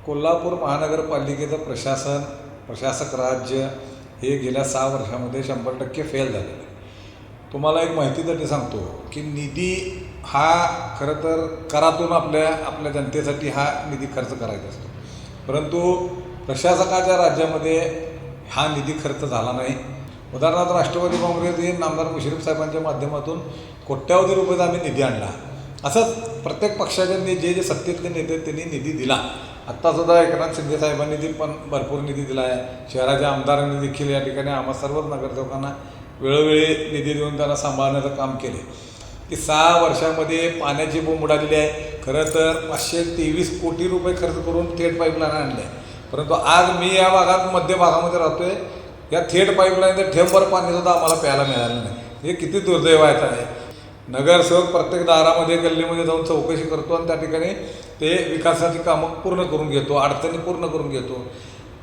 कोल्हापूर महानगरपालिकेचं प्रशासक राज्य हे गेल्या 6 वर्षामध्ये 100% फेल झालेलं आहे. तुम्हाला एक माहितीसाठी सांगतो की निधी हा खरं तर करातून आपल्या जनतेसाठी हा निधी खर्च करायचा असतो, परंतु प्रशासकाच्या राज्यामध्ये हा निधी खर्च झाला नाही. उदाहरणार्थ राष्ट्रवादी काँग्रेस हे नामदार मुश्रीफ साहेबांच्या माध्यमातून कोट्यावधी रुपये आम्ही निधी आणला. असंच प्रत्येक पक्षाच्या जे सत्तेतले नेते त्यांनी निधी दिला. आत्तासुद्धा एकनाथ शिंदे साहेबांनी पण भरपूर निधी दिला आहे. शहराच्या आमदारांनी देखील या ठिकाणी आम्हा सर्वच नगरसेवकांना वेळोवेळी निधी देऊन त्यांना सांभाळण्याचं काम केले. की 6 वर्षामध्ये पाण्याची बोंब उडालेली आहे. खरं तर 523 कोटी रुपये खर्च करून थेट पाईपलाईन आणल्या आहे, परंतु आज मी या भागात मध्य भागामध्ये राहतो आहे. या थेट पाईपलाईनचं ठेंबर पाणीसुद्धा आम्हाला प्यायला मिळालं नाही. हे किती दुर्दैवाचं आहे. नगरसेवक प्रत्येक दारामध्ये गल्लीमध्ये जाऊन चौकशी करतो आणि त्या ठिकाणी ते विकासाची कामं पूर्ण करून घेतो, अडचणी पूर्ण करून घेतो.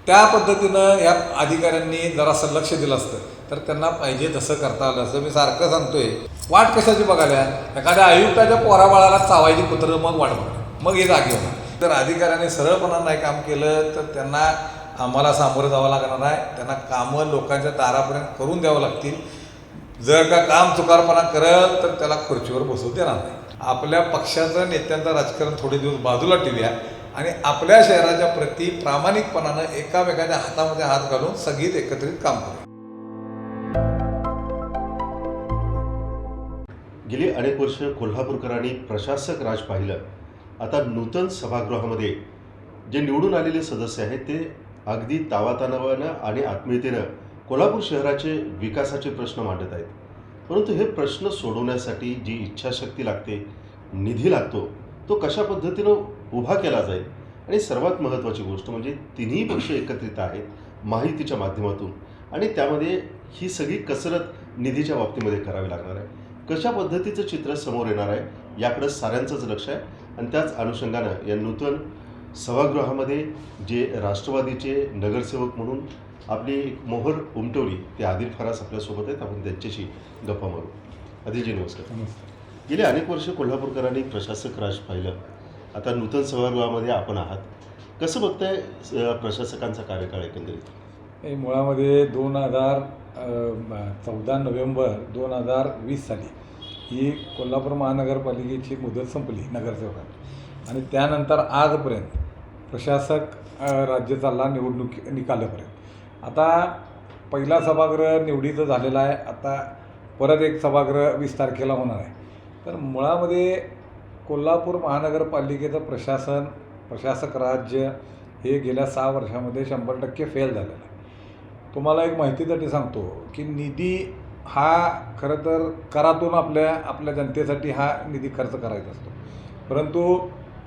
त्या पद्धतीनं या अधिकाऱ्यांनी जरासं लक्ष दिलं असतं तर त्यांना पाहिजे तसं करता आलं असं. मी सारखं सांगतोय, वाट कशाची बघायला? एखाद्या आयुक्ताच्या पोराबाळाला चावायची कुत्रं मग वाट बघा, मग हे जागे होणार. तर अधिकाऱ्यांनी सरळपणानं नाही काम केलं तर त्यांना आम्हाला सामोरं जावं लागणार आहे. त्यांना कामं लोकांच्या दारापर्यंत करून द्यावं लागतील. जर का काम चुकारपणा करत तर त्याला खुर्चीवर बसवू देणार नाही. आपल्या पक्षाचं नेत्यांचं राजकारण थोडे दिवस बाजूला ठेवूया आणि आपल्या शहराच्या प्रती प्रामाणिकपणानं एकामेकाच्या हातामध्ये हात घालून सगळीच एकत्रित काम करू. गेली अनेक वर्ष कोल्हापूरकरांनी प्रशासक राज पाहिलं. आता नूतन सभागृहामध्ये जे निवडून आलेले सदस्य आहेत ते अगदी तावातावानं आणि आत्मीयतेनं कोल्हापूर शहराचे विकासाचे प्रश्न मांडत आहेत. परंतु हे प्रश्न सोडवण्यासाठी जी इच्छाशक्ती लागते, निधी लागतो, तो कशा पद्धतीनं उभा केला जाईल. आणि सर्वात महत्त्वाची गोष्ट म्हणजे तिन्ही पक्ष एकत्रित आहेत माहितीच्या माध्यमातून आणि त्यामध्ये ही सगळी कसरत निधीच्या बाबतीमध्ये करावी लागणार आहे. कशा पद्धतीचं चित्र समोर येणार आहे याकडं साऱ्यांचंच लक्ष आहे. आणि त्याच अनुषंगानं या नूतन सभागृहामध्ये जे राष्ट्रवादीचे नगरसेवक म्हणून आपली एक मोहर उमटवली ते आदिल फरास आपल्यासोबत आहेत. आपण त्यांच्याशी गप्पा मारू. आदिलजी नमस्कार. गेले अनेक वर्ष कोल्हापूरकरांनी प्रशासक राज पाहिलं. आता नूतन सभागृहामध्ये आपण आहात. कसं बघताय प्रशासकांचा कार्यकाळ एकंदरीत? मुळामध्ये 14 नोव्हेंबर 2020 साली ही कोल्हापूर महानगरपालिकेची मुदत संपली नगरसेवकांची आणि त्यानंतर आजपर्यंत प्रशासक राज्य चालला निकालापर्यंत. आता पहिला सभागृह निवडीचं झालेला आहे. आता परत एक सभागृह 20 तारखेला होणार आहे. तर मुळामध्ये कोल्हापूर महानगरपालिकेचं प्रशासक राज्य हे गेल्या 6 वर्षामध्ये 100% फेल झालेलं आहे. तुम्हाला एक माहितीसाठी सांगतो की निधी हा खरं तर करातून आपल्या जनतेसाठी हा निधी खर्च करायचा असतो, परंतु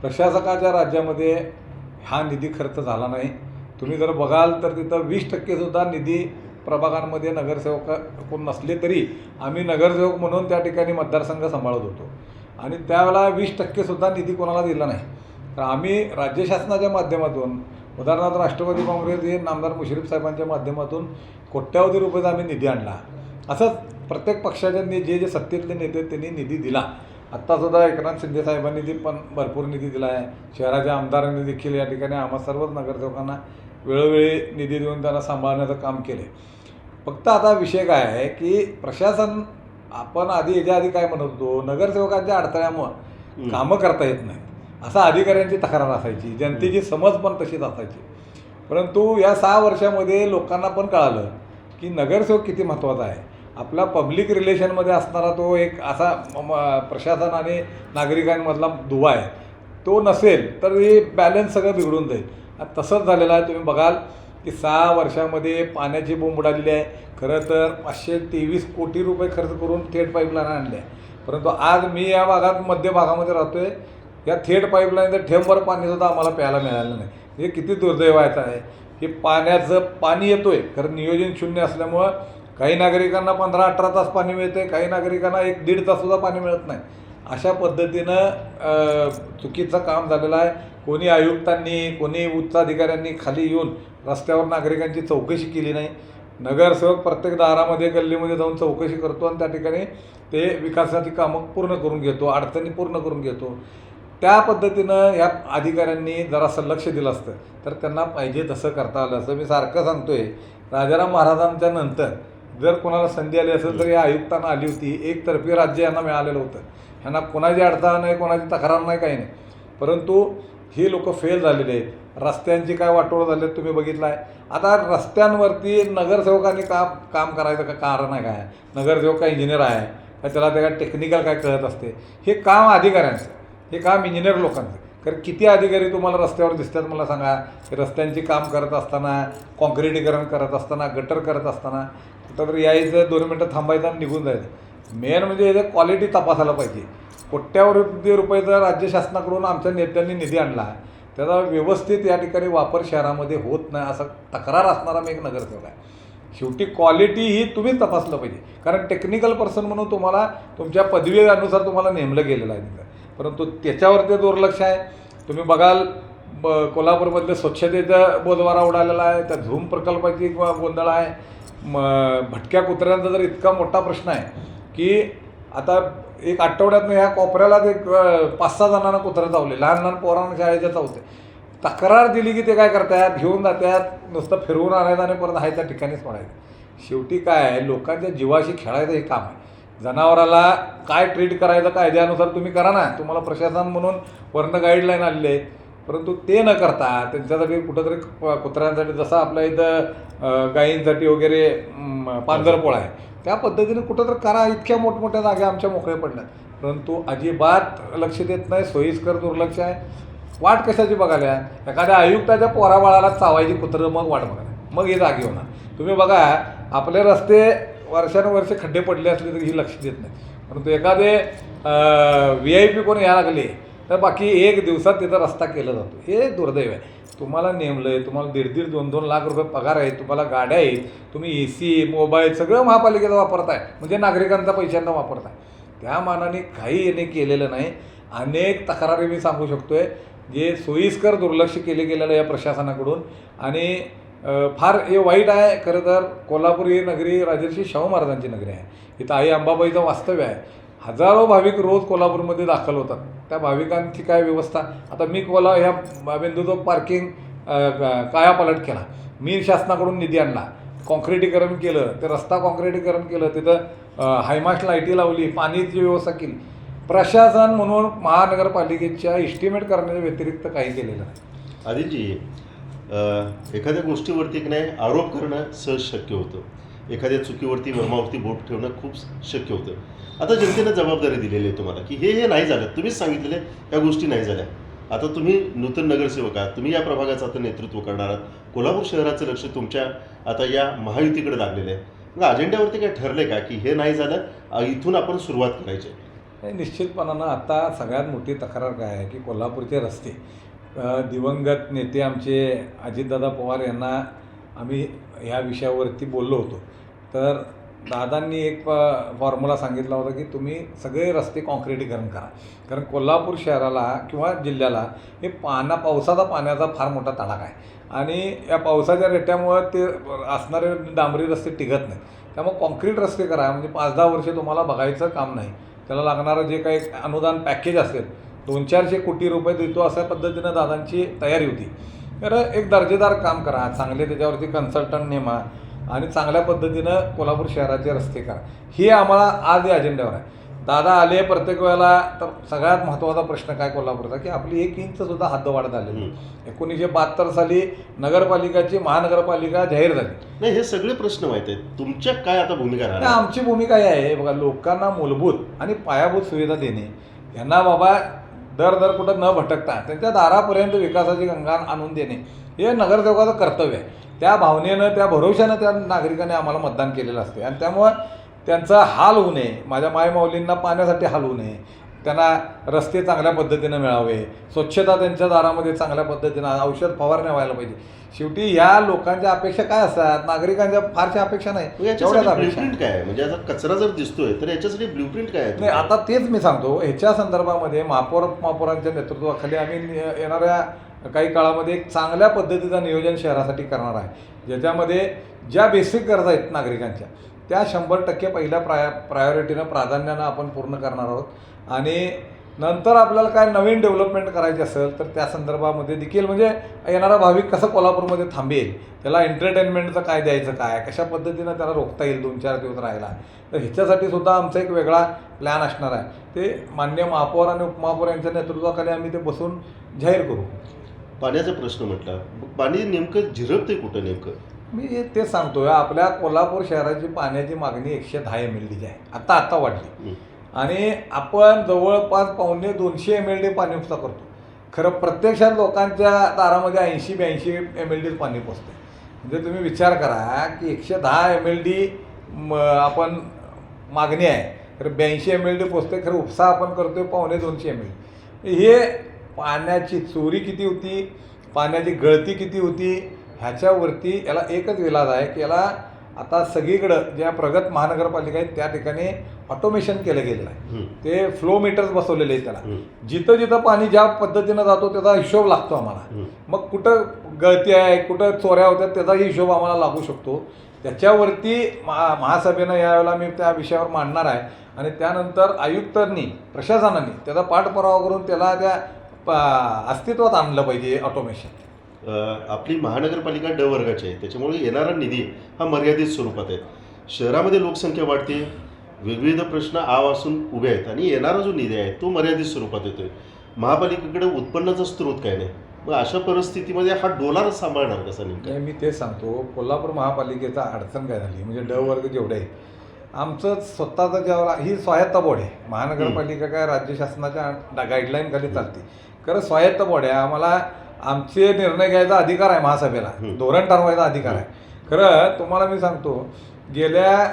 प्रशासकाच्या राज्यामध्ये हा निधी खर्च झाला नाही. तुम्ही जर बघाल तर तिथं 20%सुद्धा निधी प्रभागांमध्ये नगरसेवक कोण नसले तरी आम्ही नगरसेवक म्हणून त्या ठिकाणी मतदारसंघ सांभाळत होतो आणि त्यावेळेला 20%सुद्धा निधी कोणाला दिला नाही. तर आम्ही राज्य शासनाच्या माध्यमातून उदाहरणार्थ राष्ट्रवादी काँग्रेस हे नामदार मुश्रीफ साहेबांच्या माध्यमातून कोट्यावधी रुपये आम्ही निधी आणला. असंच प्रत्येक पक्षाच्या जे सत्तेतले नेते त्यांनी निधी दिला. आत्तासुद्धा एकनाथ शिंदे साहेबांनी पण भरपूर निधी दिला आहे. शहराच्या आमदारांनी देखील या ठिकाणी आम्हा सर्वच नगरसेवकांना वेळोवेळी निधी देऊन त्यांना सांभाळण्याचं काम केले. फक्त आता विषय काय आहे की प्रशासन आपण याच्या आधी काय म्हणत होतो, नगरसेवकांच्या अडथळ्यामुळं कामं करता येत नाहीत असा अधिकाऱ्यांची तक्रार असायची, जनतेची समज पण तशीच असायची. परंतु या 6 वर्षामध्ये लोकांना पण कळालं की नगरसेवक किती महत्त्वाचा आहे. आपला पब्लिक रिलेशनमध्ये असणारा तो एक असा प्रशासन आणि नागरिकांमधला दुवा आहे. तो नसेल तर हे बॅलन्स सगळं बिघडून जाईल. तसंच झालेलं आहे. तुम्ही बघाल की 6 वर्षामध्ये पाण्याची बोंब उडालेली आहे. खरं तर 523 कोटी रुपये खर्च करून थेट पाईपलाईन आणल्या, परंतु आज मी या भागात मध्य भागामध्ये राहतो आहे. या थेट पाईपलाईनचं ठेंबर पाणीसुद्धा आम्हाला प्यायला मिळालं नाही. हे किती दुर्दैवाचं आहे की पाण्याचं पाणी येतो आहे खरं नियोजन शून्य असल्यामुळं काही नागरिकांना 15-18 तास पाणी मिळतं आहे, काही नागरिकांना 1-1.5 ताससुद्धा पाणी मिळत नाही. अशा पद्धतीनं चुकीचं काम झालेलं आहे. कोणी आयुक्तांनी कोणी उच्च अधिकाऱ्यांनी खाली येऊन रस्त्यावर नागरिकांची चौकशी केली नाही. नगरसेवक प्रत्येक दारामध्ये गल्लीमध्ये जाऊन चौकशी करतो आणि त्या ठिकाणी ते विकासाची कामं पूर्ण करून घेतो, अडचणी पूर्ण करून घेतो. त्या पद्धतीनं ह्या अधिकाऱ्यांनी जरासं लक्ष दिलं असतं तर त्यांना पाहिजे तसं करता आलं असं. मी सारखं सांगतोय, राजाराम महाराजांच्या नंतर जर कोणाला संधी आली असेल तर या आयुक्तांना आली होती. एकतर्फी राज्य यांना मिळालेलं होतं. ह्यांना कोणाची अडचण नाही, कोणाची तक्रार नाही, काही नाही. परंतु ही लोक फेल झालेले आहेत. रस्त्यांची काय वाटोळ झाले तुम्ही बघितलं आहे. आता रस्त्यांवरती नगरसेवकांनी काम करायचं का कारण आहे काय? नगरसेवक का इंजिनियर आहे का? त्याला त्या टेक्निकल काय कळत असते? हे काम अधिकाऱ्यांचं, हे काम इंजिनियर लोकांचं. कारण किती अधिकारी तुम्हाला रस्त्यावर दिसतात मला सांगा, की रस्त्यांची काम करत असताना, कॉन्क्रिटीकरण करत असताना, गटर करत असताना कुठं तरी यायचं, 2 मिनटं थांबायचं आणि निघून जायचं. मेन म्हणजे याचं क्वालिटी तपासायला पाहिजे. कोट्यावधी रुपयेचा राज्य शासनाकडून आमच्या नेत्यांनी निधी आणला, त्याचा व्यवस्थित या ठिकाणी वापर शहरामध्ये होत नाही असं तक्रार असणारा मी एक नगरसेवक आहे. शेवटी क्वालिटी ही तुम्हीच तपासलं पाहिजे. कारण टेक्निकल पर्सन म्हणून तुम्हाला तुमच्या पदवीनुसार तुम्हाला नेमलं गेलेलं आहे तिथं, परंतु त्याच्यावरती दुर्लक्ष आहे. तुम्ही बघाल कोल्हापूरमधले स्वच्छतेचा बोजवारा उडालेला आहे, त्या झूम प्रकल्पाची गोंधळ आहे. भटक्या कुत्र्यांचा जर इतका मोठा प्रश्न आहे की आता एक आठवड्यातनं ह्या कोपऱ्याला एक 5-6 जणांना कुत्रं चावले, लहान लहान पोरांना शाळेच्या चावते. तक्रार दिली की ते काय करतात, घेऊन जातात, नुसतं फिरवून आणायचं आणि परत आहे त्या ठिकाणीच पडायचं. शेवटी काय आहे, लोकांच्या जीवाशी खेळायचं हे काम आहे. जनावराला काय ट्रीट करायचं कायद्यानुसार तुम्ही करा ना, तुम्हाला प्रशासन म्हणून वरनं गाईडलाईन आलेले आहेत. परंतु ते न करता त्यांच्यासाठी कुठंतरी कुत्र्यांसाठी जसं आपल्या इथं गायींसाठी वगैरे पांढरपोळा आहे त्या पद्धतीने कुठं तर करा. इतक्या मोठमोठ्या जागा आमच्या मोकळ्या पडल्यात, परंतु अजिबात लक्ष देत नाही. सोयीस्कर दुर्लक्ष आहे. वाट कशाची बघायला? एखाद्या आयुक्ताच्या पोराबाळाला चावायची कुत्रं मग वाट बघायला, मग हे जागी होणार. तुम्ही बघा, आपले रस्ते वर्षानुवर्षे खड्डे पडले असले तरी ही लक्ष देत नाही. परंतु एखादे VIP कोणी यायला लागले तर बाकी 1 दिवसात तिथं रस्ता केला जातो. हे दुर्दैव आहे. तुम्हाला नेमलं आहे, तुम्हाला 1.5 2-2 लाख रुपये पगार आहे, तुम्हाला गाड्या आहेत, तुम्ही AC मोबाईल सगळं महापालिकेचं वापरताय, म्हणजे नागरिकांचा पैशांना वापरताय. त्या मानाने काही याने केलेलं नाही. अनेक तक्रारी मी सांगू शकतो आहे जे सोयीस्कर दुर्लक्ष केले गेलेलं या प्रशासनाकडून. आणि फार हे वाईट आहे. खरं तर कोल्हापूर ही नगरी राजर्षी शाहू महाराजांची नगरी आहे. इथं आई अंबाबाईचं वास्तव्य आहे. हजारो भाविक रोज कोल्हापूरमध्ये दाखल होतात. त्या भाविकांची काय व्यवस्था? आता मी ह्या बिंदूचं पार्किंग कायापालट केला, मी शासनाकडून निधी आणला, कॉन्क्रिटीकरण केलं, ते रस्ता कॉन्क्रिटीकरण केलं, तिथं हायमास्ट लाईटी लावली, पाण्याची व्यवस्था केली. प्रशासन म्हणून महानगरपालिकेच्या इस्टिमेट करण्याच्या व्यतिरिक्त काही केलेलं नाही. आदिलजी, एखाद्या गोष्टीवरती की नाही आरोप करणं सहज शक्य होतं, एखाद्या चुकीवरती मर्मावरती बोट ठेवणं खूप शक्य होतं. आता जनतेनं जबाबदारी दिलेली आहे तुम्हाला की हे नाही झालं, तुम्हीच सांगितलेले या गोष्टी नाही झाल्या. आता तुम्ही नूतन नगरसेवक आहात, तुम्ही या प्रभागाचं आता नेतृत्व करणार आहात. कोल्हापूर शहराचं लक्ष तुमच्या आता या महायुतीकडे लागलेलं आहे. मग अजेंड्यावरती काय ठरलं का की हे नाही झालं, इथून आपण सुरुवात करायची? निश्चितपणानं आता सगळ्यात मोठी तक्रार काय आहे की कोल्हापूरचे रस्ते, दिवंगत नेते आमचे अजितदादा पवार यांना आम्ही ह्या विषयावरती बोललो होतो. तर दादांनी एक फॉर्म्युला सांगितला होता की तुम्ही सगळे रस्ते कॉन्क्रिटीकरण करा. कारण कोल्हापूर शहराला किंवा जिल्ह्याला हे पावसाचा पाण्याचा फार मोठा तडाखा आहे आणि या पावसाच्या रेट्यामुळं ते असणारे डांबरी रस्ते टिकत नाही. त्यामुळे कॉन्क्रीट रस्ते करा, म्हणजे 5-10 वर्षे तुम्हाला बघायचं काम नाही. त्याला लागणारं जे काही अनुदान पॅकेज असेल 200-400 कोटी रुपये देतो अशा पद्धतीनं दादांची तयारी होती. तर एक दर्जेदार काम करा, चांगले त्याच्यावरती कन्सल्टंट नेमा आणि चांगल्या पद्धतीनं कोल्हापूर शहराचे रस्ते करा. हे आम्हाला आज या अजेंड्यावर आहे. दादा आले प्रत्येक वेळेला. तर सगळ्यात महत्त्वाचा प्रश्न काय कोल्हापूरचा की आपली 1 इंचसुद्धा हद्दवाढ झालेली. 1972 साली नगरपालिकाची महानगरपालिका जाहीर झाली. नाही, हे सगळे प्रश्न माहीत आहेत. तुमच्या काय आता भूमिका राहणार? आमची भूमिका ही आहे, बघा, लोकांना मूलभूत आणि पायाभूत सुविधा देणे, यांना बाबा दर कुठं न भटकता त्यांच्या दारापर्यंत विकासाची गंगा आणून देणे हे नगरसेवकाचं कर्तव्य आहे. त्या भावनेनं, त्या भरोशानं त्या नागरिकांनी आम्हाला मतदान केलेलं असते आणि त्यामुळं त्यांचा हाल होऊ नये, माझ्या मायमाऊलींना पाण्यासाठी हाल होऊ नये, त्यांना रस्ते चांगल्या पद्धतीनं मिळावे, स्वच्छता त्यांच्या दारामध्ये चांगल्या पद्धतीनं, औषध फवारण्या व्हायला पाहिजे. शेवटी ह्या लोकांच्या अपेक्षा काय असतात? नागरिकांच्या फारशा अपेक्षा नाही. ब्ल्यूप्रिंट काय आहे? म्हणजे आता कचरा जर दिसतोय तर याच्यासाठी ब्ल्यूप्रिंट काय आहे? नाही, आता तेच मी सांगतो. ह्याच्या संदर्भामध्ये महापौरांच्या नेतृत्वाखाली आम्ही येणाऱ्या काही काळामध्ये एक चांगल्या पद्धतीचं नियोजन शहरासाठी करणार आहे, ज्याच्यामध्ये ज्या बेसिक गरजा आहेत नागरिकांच्या त्या 100% पहिल्या प्रायोरिटीनं प्राधान्यानं आपण पूर्ण करणार आहोत. आणि नंतर आपल्याला काय नवीन डेव्हलपमेंट करायची असेल तर त्या संदर्भामध्ये देखील म्हणजे येणारा भाविक कसं कोल्हापूरमध्ये थांबेल, त्याला एंटरटेनमेंटचं काय द्यायचं, काय कशा पद्धतीनं त्याला रोखता येईल 2-4 दिवस राहायला, तर ह्याच्यासाठी सुद्धा आमचा एक वेगळा प्लॅन असणार आहे. ते माननीय महापौर आणि उपमहापौर यांच्या नेतृत्वाखाली आम्ही ते बसून जाहीर करू. पाण्याचा प्रश्न म्हटला, मग पाणी नेमकं झिरपते कुठं नेमकं? मी ते सांगतोय, आपल्या कोल्हापूर शहराची पाण्याची मागणी 110 MLDची आहे, आता वाढली. आणि आपण जवळपास 150-200 MLD पाणी उपसा करतो. खरं प्रत्यक्षात लोकांच्या दारामध्ये 80-82 MLD पाणी पोचते. म्हणजे तुम्ही विचार करा की 110 MLD आपण मागणी आहे, खरं 82 MLD पोचते. खरं उपसा आपण करतोय 150-200 MLD. हे पाण्याची चोरी किती होती, पाण्याची गळती किती होती, ह्याच्यावरती याला एकच इलाज आहे की याला आता सगळीकडं ज्या प्रगत महानगरपालिका आहेत त्या ठिकाणी ऑटोमेशन केलं गेलेलं आहे. ते फ्लो मीटर्स बसवलेले आहेत त्याला. जिथं जिथं पाणी ज्या पद्धतीनं जातो त्याचा हिशोब लागतो आम्हाला. मग कुठं गळती आहे, कुठं चोऱ्या होत्या, त्याचाही हिशोब आम्हाला लागू शकतो. त्याच्यावरती महासभेनं यावेळेला मी त्या विषयावर मांडणार आहे. आणि त्यानंतर आयुक्तांनी, प्रशासनाने त्याचा पाठपुरावा करून त्याला त्या अस्तित्वात आणलं पाहिजे ऑटोमेशन. आपली महानगरपालिका ड वर्गाची आहे, त्याच्यामुळे येणारा निधी हा मर्यादित स्वरूपात आहे. शहरामध्ये लोकसंख्या वाढते, विविध प्रश्न आवासून उभे आहेत आणि येणारा जो निधी आहे तो मर्यादित स्वरूपात येतोय. महापालिकेकडे उत्पन्नाचा स्रोत काय नाही. मग अशा परिस्थितीमध्ये हा डोलार सांभाळणार कसा नेमका? मी ते सांगतो, कोल्हापूर महापालिकेचा अडचण काय झाली म्हणजे ड वर्ग जेवढे आहे, आमचं स्वतःचं ज्यावेळेला ही स्वायत्त बोर्ड आहे. महानगरपालिका काय राज्य शासनाच्या गाईडलाईन खाली चालते. खरं स्वायत्त बोर्ड आहे, आम्हाला आमचे निर्णय घ्यायचा अधिकार आहे, महासभेला धोरण ठरवायचा अधिकार आहे. खरं तुम्हाला मी सांगतो, गेल्या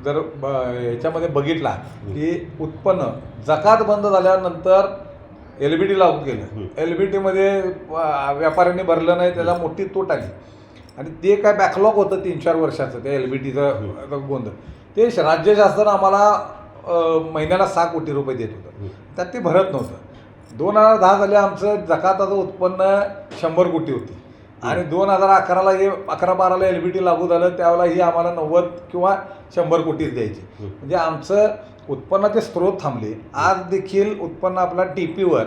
जर ह्याच्यामध्ये बघितला की उत्पन्न जकात बंद झाल्यानंतर LBT लागू केलं. LBTमध्ये व्यापाऱ्यांनी भरलं नाही, त्याला मोठी तूट आली. आणि ते काय बॅकलॉग होतं 3-4 वर्षाचं त्या LBTचं गोंधळ. ते राज्य शासन आम्हाला महिन्याला 6 कोटी रुपये देत होतं, त्यात ते भरत नव्हतं. 2010 साली आमचं जकाताचं उत्पन्न 100 कोटी होती. आणि 2011ला हे 11-12ला LBT लागू झालं, त्यावेळेला ही आम्हाला 90 किंवा 100 कोटीच द्यायची. म्हणजे आमचं उत्पन्नाचे स्रोत थांबले. आज देखील उत्पन्न आपला TPवर,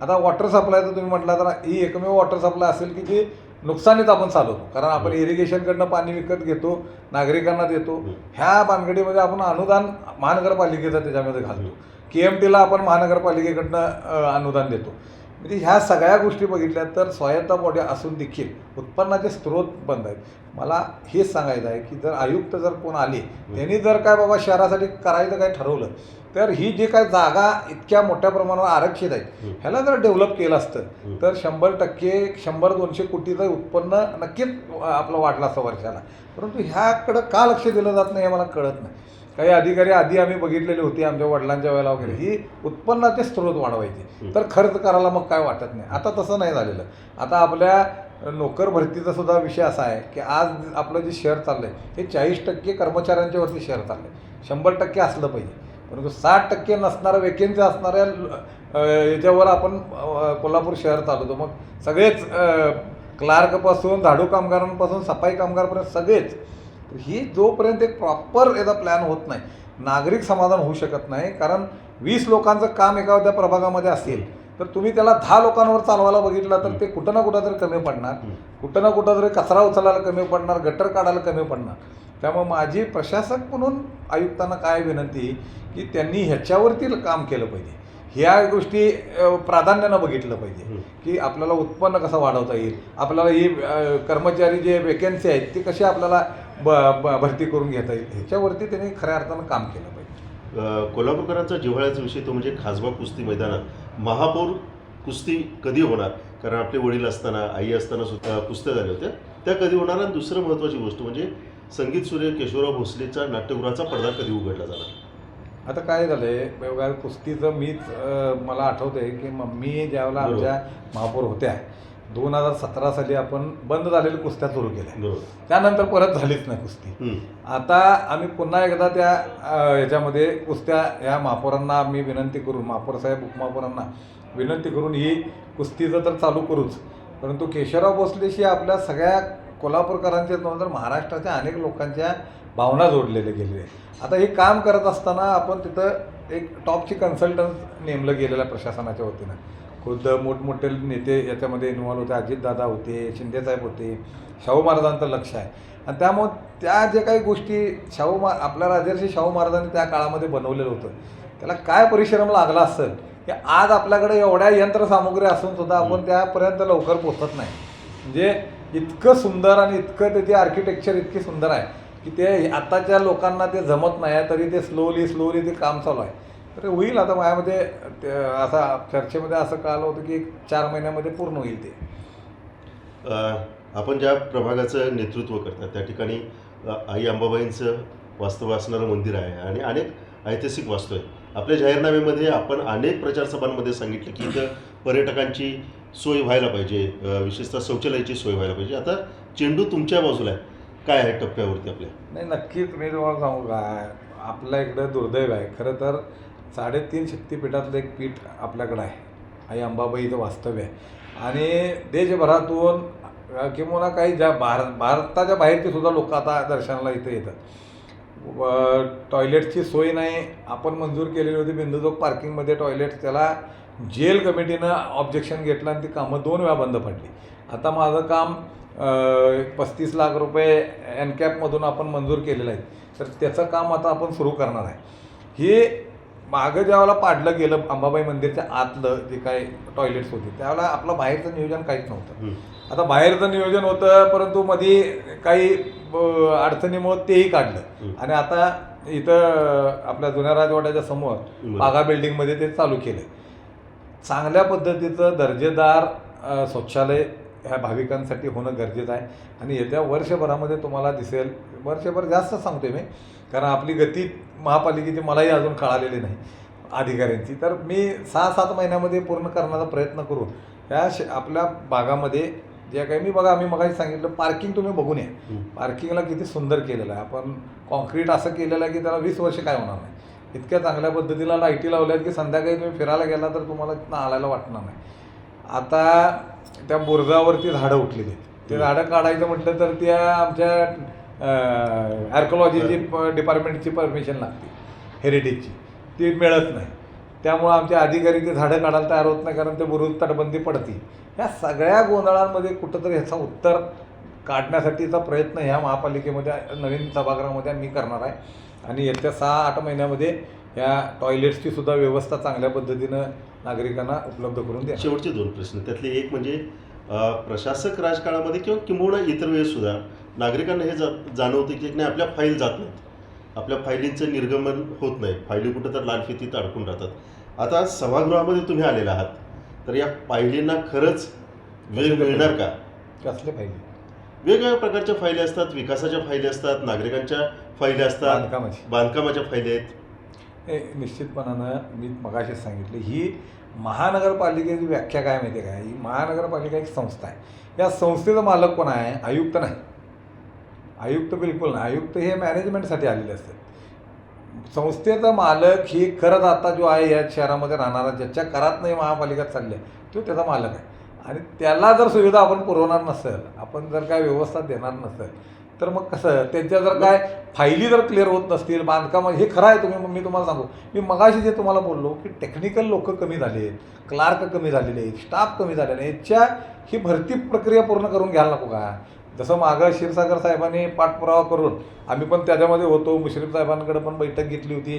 आता वॉटर सप्लायचं तुम्ही म्हटलं तर ही एकमेव वॉटर सप्लाय असेल की जी नुकसानीत आपण चालवतो. कारण आपण इरिगेशनकडनं पाणी विकत घेतो, नागरिकांना देतो. ह्या भानगडीमध्ये आपण अनुदान महानगरपालिकेचं त्याच्यामध्ये घालतो. KMTला आपण महानगरपालिकेकडनं अनुदान देतो. म्हणजे ह्या सगळ्या गोष्टी बघितल्या तर स्वायत्त बॉडी असून देखील उत्पन्नाचे स्रोत बंद आहेत. मला हेच सांगायचं आहे की जर आयुक्त जर कोण आले, त्यांनी जर काय बाबा शहरासाठी करायचं काय ठरवलं, तर ही जी काय जागा इतक्या मोठ्या प्रमाणावर आरक्षित आहे, ह्याला जर डेव्हलप केलं असतं तर 100% 100-200 कोटीचं उत्पन्न नक्कीच आपलं वाढलं असतं वर्षाला. परंतु ह्याकडं का लक्ष दिलं जात नाही हे मला कळत नाही. काही अधिकारी आधी आम्ही बघितलेले होते आमच्या वडिलांच्या वेळेला वगैरे, ही उत्पन्नाचे स्रोत वाढवायचे तर खर्च करायला मग काय वाटत नाही. आता तसं नाही झालेलं. आता आपल्या नोकर भरतीचा सुद्धा विषय असा आहे की आज आपलं जे शहर चाललं आहे हे 40% कर्मचाऱ्यांच्या वरती शहर चाललं आहे. 100% असलं पाहिजे, परंतु 60% नसणारं वेकेन्सी असणाऱ्या याच्यावर आपण कोल्हापूर शहर चालवतो. मग सगळेच क्लार्कपासून झाडू कामगारांपासून सफाई कामगारपर्यंत सगळेच. ही जोपर्यंत एक प्रॉपर याचा प्लॅन होत नाही, नागरिक समाधान होऊ शकत नाही. कारण 20 लोकांचं काम एखाद्या प्रभागामध्ये असेल तर तुम्ही त्याला 10 लोकांवर चालवायला बघितलं तर ते कुठं ना कुठं तरी कमी पडणार, कुठं ना कुठं तरी कचरा उचलायला कमी पडणार, गटर काढायला कमी पडणार. त्यामुळे माझी प्रशासक म्हणून आयुक्तांना काय विनंती की त्यांनी ह्याच्यावरती काम केलं पाहिजे. ह्या गोष्टी प्राधान्यानं बघितलं पाहिजे की आपल्याला उत्पन्न कसं वाढवता येईल, आपल्याला ही कर्मचारी जे वेकेन्सी आहेत ती कशी आपल्याला भरती करून घेता येईल, ह्याच्यावरती त्यांनी खऱ्या अर्थानं काम केलं पाहिजे. कोल्हापूरकरांचा जिव्हाळ्याचा विषय तो म्हणजे खासबाग कुस्ती मैदानात महापौर कुस्ती कधी होणार? कारण आपले वडील असताना, आई असताना सुद्धा कुस्त्या झाल्या होत्या, त्या कधी होणार? आणि दुसरं महत्त्वाची गोष्ट म्हणजे संगीत सूर्य केशवराव भोसलेचा नाट्यगृहाचा पडदा कधी उघडला जाणार? आता काय झालं आहे बघा, कुस्तीचं मीच मला आठवतं आहे की मम्मी ज्यावेळेला आमच्या महापौर होत्या 2017 साली आपण बंद झालेल्या कुस्त्या सुरू केल्या, त्यानंतर परत झालीच नाही कुस्ती. आता आम्ही पुन्हा एकदा त्या ह्याच्यामध्ये कुस्त्या ह्या महापौरांना आम्ही विनंती करून, महापौरसाहेब उपमहापौरांना विनंती करून ही कुस्तीचं तर चालू करूच, परंतु केशवराव भोसलेशी आपल्या सगळ्या कोल्हापूरकरांच्या नंतर महाराष्ट्राच्या अनेक लोकांच्या भावना जोडलेल्या गेलेल्या आहेत. आता हे काम करत असताना आपण तिथं एक टॉपची कन्सल्टन्ट नेमलं गेलेलं आहे प्रशासनाच्या वतीनं. खुद्द मोठमोठे नेते याच्यामध्ये इन्व्हॉल्व होते. अजितदादा होते, शिंदेसाहेब होते, शाहू महाराजांचं लक्ष आहे. आणि त्यामुळं त्या जे काही गोष्टी आपल्या राजर्षी शाहू महाराजांनी त्या काळामध्ये बनवलेलं होतं, त्याला काय परिश्रम लागला असेल की आज आपल्याकडे एवढ्या यंत्रसामुग्री असून सुद्धा आपण त्यापर्यंत लवकर पोहोचत नाही. म्हणजे इतकं सुंदर आणि इतकं त्याची आर्किटेक्चर इतकी सुंदर आहे की ते आताच्या लोकांना ते जमत नाही आहे, तरी ते स्लोली ते काम चालू आहे. तर होईल आता माझ्यामध्ये असा चर्चेमध्ये असं कळलं होतं की 4 महिन्यामध्ये पूर्ण होईल ते. आपण ज्या प्रभागाचं नेतृत्व करता त्या ठिकाणी आई अंबाबाईंचं वास्तव्य असणारं मंदिर आहे आणि अनेक ऐतिहासिक वास्तू आहे. आपल्या जाहीरनाम्यामध्ये आपण अनेक प्रचारसभांमध्ये सांगितलं की इथं पर्यटकांची सोय व्हायला पाहिजे, विशेषतः शौचालयाची सोय व्हायला पाहिजे. आता चेंडू तुमच्या बाजूला आहे, काय आहे टप्प्यावरती आपल्या? नाही, नक्कीच मी तुम्हाला सांगू काय, आपल्या इकडं दुर्दैव आहे. खरं तर 3.5 शक्तिपीठातलं एक पीठ आपल्याकडं आहे. आई अंबाबाईचं वास्तव्य आहे आणि देशभरातून किंवा काही भारताच्या बाहेरची सुद्धा लोक आता दर्शनाला इथं येतात. टॉयलेटची सोय नाही, आपण मंजूर केलेली होती बिंदुचौक पार्किंगमध्ये टॉयलेट. त्याला जेल कमिटीनं ऑब्जेक्शन घेतलं आणि ती कामं 2 वेळा बंद पडली. आता माझं काम 35 लाख रुपये एनकॅपमधून आपण मंजूर केलेलं आहे, तर त्याचं काम आता आपण सुरू करणार आहे. हे मागं ज्यावेळेला पाडलं गेलं अंबाबाई मंदिरच्या आतलं जे काही टॉयलेट्स होते त्यावेळेला आपलं बाहेरचं नियोजन काहीच नव्हतं. आता बाहेरचं नियोजन होतं, परंतु मध्ये काही अडचणीमुळं तेही काढलं आणि आता इथं आपल्या जुन्या राजवाड्याच्या समोर बागा बिल्डिंगमध्ये ते चालू केलं. चांगल्या पद्धतीचं दर्जेदार शौचालय ह्या भाविकांसाठी होणं गरजेचं आहे आणि येत्या वर्षभरामध्ये तुम्हाला दिसेल. वर्षभर जास्त सांगतोय मी, कारण आपली गती महापालिकेची मलाही अजून कळालेली नाही अधिकाऱ्यांची. तर मी 6-7 महिन्यामध्ये पूर्ण करण्याचा प्रयत्न करू. ह्या आपल्या भागामध्ये जे काही आम्ही मगाशी सांगितलं, पार्किंग तुम्ही बघून या. पार्किंगला किती सुंदर केलेलं आहे. आपण कॉन्क्रीट असं केलेलं आहे की त्याला 20 वर्ष काय होणार नाही. इतक्या चांगल्या पद्धतीला लाईटी लावल्या की संध्याकाळी तुम्ही फिरायला गेला तर तुम्हाला तिथं आलायला वाटणार नाही. आता त्या बुर्जावरती झाडं उठलेली आहेत. ते झाडं काढायचं म्हटलं तर त्या आमच्या आर्कोलॉजीची डिपार्टमेंटची परमिशन लागते, हेरिटेजची, ती मिळत नाही. त्यामुळं आमचे अधिकारी ते झाडं काढायला तयार होत नाही, कारण ते बुरुज तटबंदी पडते. ह्या सगळ्या गोंधळांमध्ये कुठंतरी ह्याचा उत्तर काढण्यासाठीचा प्रयत्न ह्या महापालिकेमध्ये नवीन सभागृहामध्ये मी करणार आहे आणि येत्या 6-8 महिन्यामध्ये ह्या टॉयलेट्सची सुद्धा व्यवस्था चांगल्या पद्धतीनं नागरिकांना उपलब्ध करून द्या. शेवटचे 2 प्रश्न, त्यातले एक म्हणजे प्रशासक राजकाळामध्ये किंवा किंबहुना इतर वेळेसुद्धा नागरिकांना हे जाणवतं की नाही आपल्या फाईल जात नाहीत, आपल्या फायलींचं निर्गमन होत नाही, फायली कुठं तर लालफितीत अडकून राहतात. आता सभागृहामध्ये तुम्ही आलेला आहात, तर या फायलींना खरंच वेग मिळणार का? कसले फायली? वेगवेगळ्या प्रकारच्या फायली असतात, विकासाच्या फायली असतात, नागरिकांच्या फायली असतात, बांधकामाच्या फायली आहेत. हे निश्चितपणानं मी मगाशीच सांगितलं, ही महानगरपालिकेची व्याख्या काय माहिती आहे का? ही महानगरपालिका एक संस्था आहे. या संस्थेचा मालक कोण आहे? आयुक्त नाही. आयुक्त बिलकुल नाही. आयुक्त हे मॅनेजमेंटसाठी आलेले असतात. संस्थेचा मालक ही खरंच आता जो आहे या शहरामध्ये राहणारा, ज्याच्या करात नाही महापालिका चालली आहे, तो त्याचा मालक आहे. आणि त्याला जर सुविधा आपण पुरवणार नसेल, आपण जर काय व्यवस्था देणार नसेल, तर मग कसं त्यांच्या जर काय फायली जर क्लिअर होत नसतील, बांधकाम हे खरं आहे. मी तुम्हाला सांगू, मी मगाशी जे तुम्हाला बोललो की टेक्निकल लोक कमी झाले आहेत, क्लार्क कमी झालेले आहेत, स्टाफ कमी झालेला आहे. याच्या ही भरती प्रक्रिया पूर्ण करून घ्यायला नको का? जसं मागं क्षीरसागर साहेबांनी पाठपुरावा करून आम्ही पण त्याच्यामध्ये होतो, मुश्रीफ साहेबांकडे पण बैठक घेतली होती,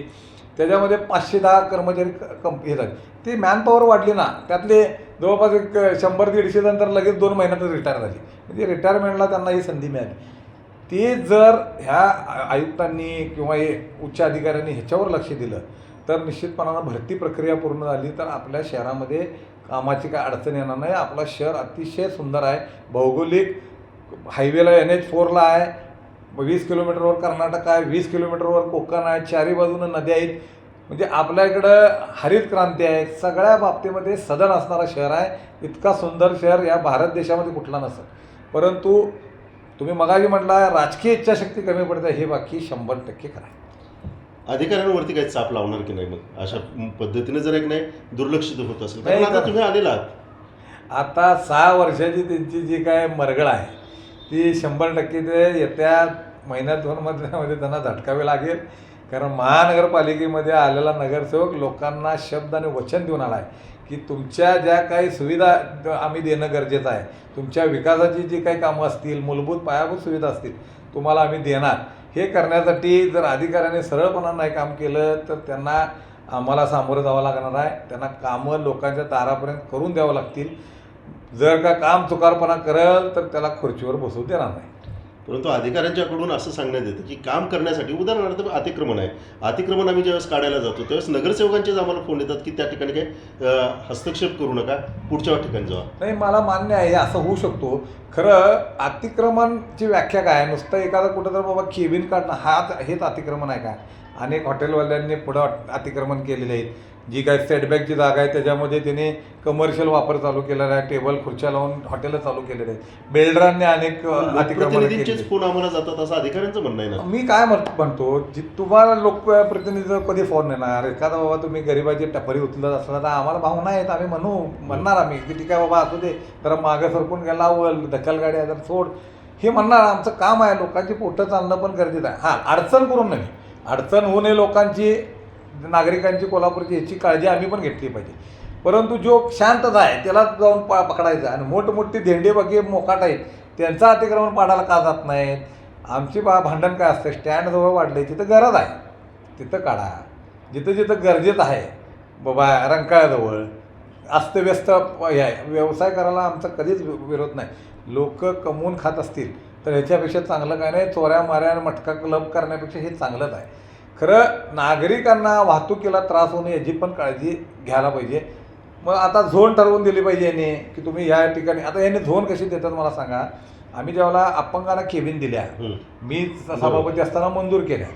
त्याच्यामध्ये 510 कर्मचारी हे झाले. ती मॅनपॉवर वाढली ना, त्यातले जवळपास एक 100-150 नंतर लगेच 2 महिन्यातच रिटायर झाली. म्हणजे रिटायरमेंटला त्यांना ही संधी मिळाली. ते जर ह्या आयुक्तांनी किंवा हे उच्च अधिकाऱ्यांनी ह्याच्यावर लक्ष दिलं तर निश्चितपणानं भरती प्रक्रिया पूर्ण झाली तर आपल्या शहरामध्ये कामाची काय अडचण येणार नाही. आपलं शहर अतिशय सुंदर आहे. भौगोलिक हायवेला NH4ला आहे, 20 किलोमीटरवर कर्नाटक आहे, 20 किलोमीटरवर कोकण आहे, 4ही बाजूनं नद्या आहेत. म्हणजे आपल्या इकडं हरित क्रांती आहे. सगळ्या बाबतीमध्ये सदन असणारं शहर आहे. इतका सुंदर शहर या भारत देशामध्ये कुठला नसेल. परंतु तुम्ही मगाशी म्हटला राजकीय इच्छाशक्ती कमी पडते, हे बाकी 100% खरं आहे. अधिकाऱ्यांवरती काही चाप लावणार की नाही मग अशा पद्धतीने जर एक नाही दुर्लक्षित होत असेल? कारण आता तुम्ही आलेला आहात. आता 6 वर्षाची त्यांची जी काय मरगळ आहे ती 100% ते येत्या महिन्यात 2 महिन्यामध्ये त्यांना झटकावे लागेल कारण महानगरपालिकेमध्ये आलेला नगरसेवक लोकांना शब्द आणि वचन देऊन आला आहे की तुमच्या ज्या काही सुविधा आम्ही देणं गरजेचं आहे, तुमच्या विकासाची जी काही कामं असतील, मूलभूत पायाभूत सुविधा असतील, तुम्हाला आम्ही देणार. हे करण्यासाठी जर अधिकाऱ्याने सरळपणानं नाही काम केलं तर त्यांना आम्हाला सामोरं जावं लागणार आहे. त्यांना कामं लोकांच्या दारापर्यंत करून द्यावं लागतील. जर का काम चुकारपणा करेल तर त्याला खुर्चीवर बसवू देणार नाही. परंतु अधिकाऱ्यांच्याकडून असं सांगण्यात येतं की काम करण्यासाठी, उदाहरणार्थ अतिक्रमण आहे, अतिक्रमण आम्ही ज्यावेळेस काढायला जातो त्यावेळेस नगरसेवकांचेच आम्हाला फोन येतात की त्या ठिकाणी काही हस्तक्षेप करू नका, पुढच्या ठिकाणी जावा. नाही, मला मान्य आहे, असं होऊ शकतो. खरं अतिक्रमणची व्याख्या काय आहे? नुसतं एखादं कुठं तर बाबा केबिन काढणं हेच अतिक्रमण आहे का? अनेक हॉटेलवाल्यांनी पुढं अतिक्रमण केलेले आहेत. जी काही सेटबॅकची जागा आहे त्याच्यामध्ये त्यांनी कमर्शियल वापर चालू केलेला आहे, टेबल खुर्च्या लावून हॉटेलं चालू केलेले आहेत. बिल्डरांनी अनेक अतिक्रमण लोकप्रतिनिधींचेच फोन आम्हाला जातात असं अधिकाऱ्यांचं म्हणणं आहे ना. मी काय म्हणतो, तुम्हाला लोकप्रतिनिधी कधी फोन येणार? एखादा बाबा तुम्ही गरिबाची टपरी उचलत असला तर आम्हाला भावना आहेत, आम्ही म्हणणार आम्ही की ठीक आहे बाबा असू दे, तर मागं सरकून गेला ढकलगाडी आहे तर सोड, हे म्हणणार. आमचं काम आहे, लोकांची पोटं चालणं पण गरजेचं आहे. हां, अडचण करून नाही, अडचण होऊ नये लोकांची, नागरिकांची, कोल्हापूरची, याची काळजी आम्ही पण घेतली पाहिजे. परंतु जो शांतता आहे त्याला जाऊन पकडायचं. आणि मोठमोठी धेंडे बघे मोकाट आहेत त्यांचं अतिक्रमण पाडायला का जात नाहीत? आमची भांडण काय असतं, स्टँडजवळ वाढले तिथं गरज आहे तिथं काढा, जिथं जिथं गरजेचं आहे बाबा, रंकाळ्याजवळ अस्तव्यस्त व्यवसाय करायला आमचा कधीच विरोध नाही. लोक कमवून खात असतील तर ह्याच्यापेक्षा चांगलं काय नाही. चोऱ्या माऱ्या आणि मटका क्लब करण्यापेक्षा हे चांगलंच आहे. खरं नागरिकांना वाहतुकीला त्रास होणे याची पण काळजी घ्यायला पाहिजे. मग आता झोन ठरवून दिली पाहिजे याने की तुम्ही या ठिकाणी, आता याने झोन कशी देतात मला सांगा. आम्ही जेव्हा अपंगांना केबिन दिल्या, मी सभापती असताना मंजूर केल्या,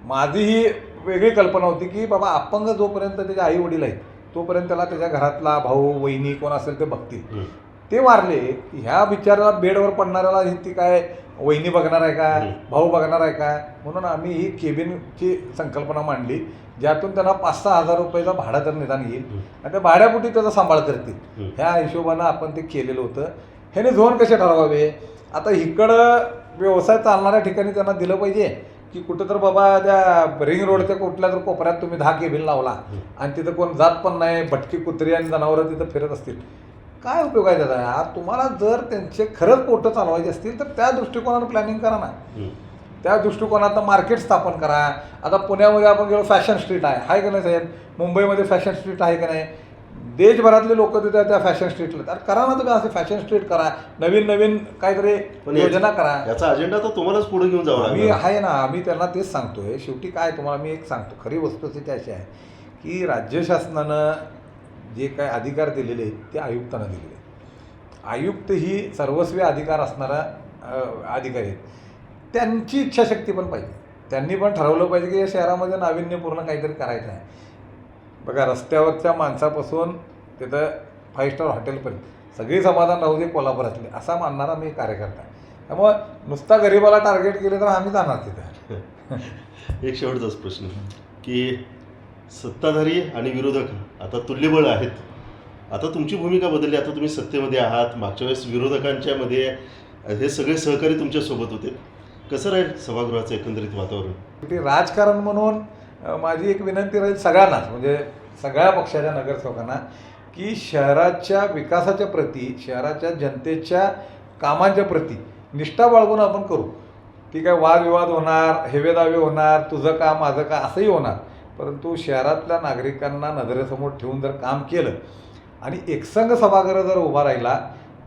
माझी ही वेगळी कल्पना होती की बाबा अपंग जोपर्यंत त्याचे आई वडील आहेत तोपर्यंत त्याला त्याच्या घरातला भाऊ वहिनी कोण असेल ते बघतील. ते वारले ह्या बिचाराला बेडवर पडणाऱ्याला ती काय वहिनी बघणार आहे का, भाऊ बघणार आहे का? म्हणून आम्ही ही केबिनची संकल्पना मांडली, ज्यातून त्यांना 5-6 हजार रुपयाचा भाडा तर निदान येईल आणि त्या भाड्यापोटी त्याचा सांभाळ करतील. ह्या हिशोबानं आपण ते केलेलं होतं. ह्याने झोन कसे ठरवावे? आता इकडं व्यवसाय चालणाऱ्या ठिकाणी त्यांना दिलं पाहिजे की कुठं तर बाबा त्या रिंग रोडच्या कुठल्या तर कोपऱ्यात तुम्ही 10 केबिन लावला आणि तिथं कोण जात पण नाही, भटकी कुत्री आणि जनावरं तिथं फिरत असतील, काय उपयोग आहे त्याचा? आज तुम्हाला जर त्यांचे खरंच पोटं चालवायचे असतील तर त्या दृष्टिकोनानं प्लॅनिंग करा ना. त्या दृष्टिकोनात मार्केट स्थापन करा. आता पुण्यामध्ये आपण गेलो, फॅशन स्ट्रीट आहे का नाही साहेब? मुंबईमध्ये फॅशन स्ट्रीट आहे का नाही? देशभरातले लोक तिथे त्या फॅशन स्ट्रीटला, तर करा ना तुम्ही, असे फॅशन स्ट्रीट करा, नवीन नवीन काहीतरी योजना करा. याचा अजेंडा तर तुम्हालाच पुढे घेऊन जावा. आम्ही आहे ना, आम्ही त्यांना तेच सांगतोय. शेवटी काय तुम्हाला मी एक सांगतो, खरी वस्तुस्थिती अशी आहे की राज्य शासनानं जे काय अधिकार दिलेले आहेत ते आयुक्तांना दिलेले आहेत. आयुक्त ही सर्वस्वी अधिकार असणारा अधिकारी आहेत. त्यांची इच्छाशक्ती पण पाहिजे. त्यांनी पण ठरवलं पाहिजे की या शहरामध्ये नाविन्यपूर्ण काहीतरी करायचं आहे. बघा, रस्त्यावरच्या माणसापासून तिथं 5 स्टार हॉटेलपर्यंत सगळी समाधान राहू दे कोल्हापुरातले, असा मानणारा मी कार्यकर्ता आहे. त्यामुळं नुसता गरिबाला टार्गेट केले तर आम्ही जाणार तिथं. एक शेवटचाच प्रश्न की सत्ताधारी आणि विरोधक आता तुल्यबळ आहेत. आता तुमची भूमिका बदलली, आता तुम्ही सत्तेमध्ये आहात. मागच्या वेळेस विरोधकांच्या मध्ये हे सगळे सहकारी तुमच्यासोबत होते. कसं राहील सभागृहाचं एकंदरीत वातावरण? राजकारण म्हणून माझी एक विनंती राहील सगळ्यांनाच, म्हणजे सगळ्या पक्षाच्या नगरसेवकांना, की शहराच्या विकासाच्या प्रती, शहराच्या जनतेच्या कामांच्या प्रती निष्ठा बाळगून आपण करू. ठीक आहे, वादविवाद होणार, हेवेदावे होणार, तुझं का माझं का असंही होणार, परंतु शहरातल्या नागरिकांना नजरेसमोर ठेवून जर काम केलं आणि एकसंघ सभागृह जर उभा राहिला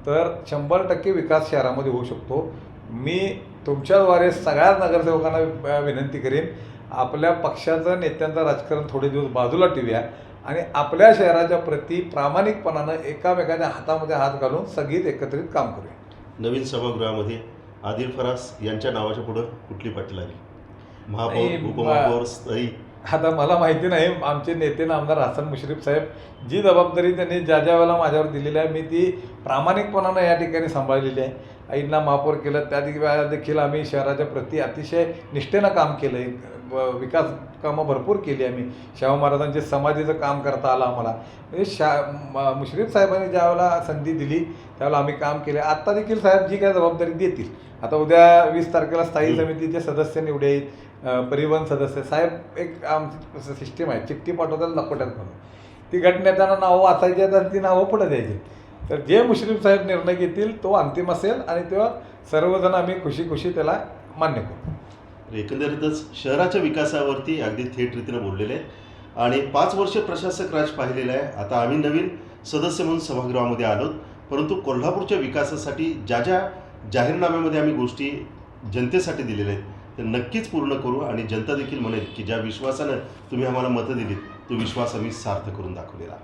तर 100% विकास शहरामध्ये होऊ शकतो. मी तुमच्याद्वारे सगळ्या नगरसेवकांना विनंती करेन, आपल्या पक्षाचं नेत्यांचं राजकारण थोडे दिवस बाजूला ठेवूया आणि आपल्या शहराच्या प्रती प्रामाणिकपणानं एकामेकाच्या हातामध्ये हात घालून सगळीच एकत्रित काम करूया. नवीन सभागृहामध्ये आदिल फरास यांच्या नावाच्या पुढं कुठली पाटील आली? महापौर, उपमहापौर, स्थायी? आता मला माहिती नाही. आमचे नेते आमदार हसन मुश्रीफ साहेब जी जबाबदारी त्यांनी ज्या ज्या वेळेला माझ्यावर दिलेली आहे मी ती प्रामाणिकपणानं या ठिकाणी सांभाळलेली आहे. आईंना महापौर केलं, त्या देखील आम्ही शहराच्या प्रती अतिशय निष्ठेनं काम केलं आहे. विकास कामं भरपूर केली आम्ही. शाहू महाराजांचे समाधीचं काम करता आलं आम्हाला. म्हणजे मुश्रीफ साहेबांनी ज्यावेळेला संधी दिली त्यावेळेला आम्ही काम केले. आत्ता देखील साहेब जी काय जबाबदारी देतील, आता उद्या 20 तारखेला स्थायी समितीचे सदस्य निवडे, परिवहन सदस्य साहेब, एक आमची सिस्टीम आहे, चिठ्ठी पाठवतात लकोट्यात म्हणून. ती गटनेत्यांना नावं वाचायची आहेत आणि ती नावं पुढे द्यायची. तर जे मुश्रीफ साहेब निर्णय घेतील तो अंतिम असेल आणि तेव्हा सर्वजण आम्ही खुशी खुशी त्याला मान्य करू. एकंदरीतच शहराच्या विकासावरती अगदी थेट रीतीनं बोललेले आहेत आणि 5 वर्ष प्रशासक राज पाहिलेलं आहे. आता आम्ही नवीन सदस्य म्हणून सभागृहामध्ये आलोत, परंतु कोल्हापूरच्या विकासासाठी ज्या ज्या जाहीरनाम्यामध्ये आम्ही गोष्टी जनतेसाठी दिलेल्या आहेत ते नक्कीच पूर्ण करू आणि जनता देखील म्हणेल की ज्या विश्वासानं तुम्ही आम्हाला मतं दिलीत तो विश्वास आम्ही सार्थ करून दाखवलेला.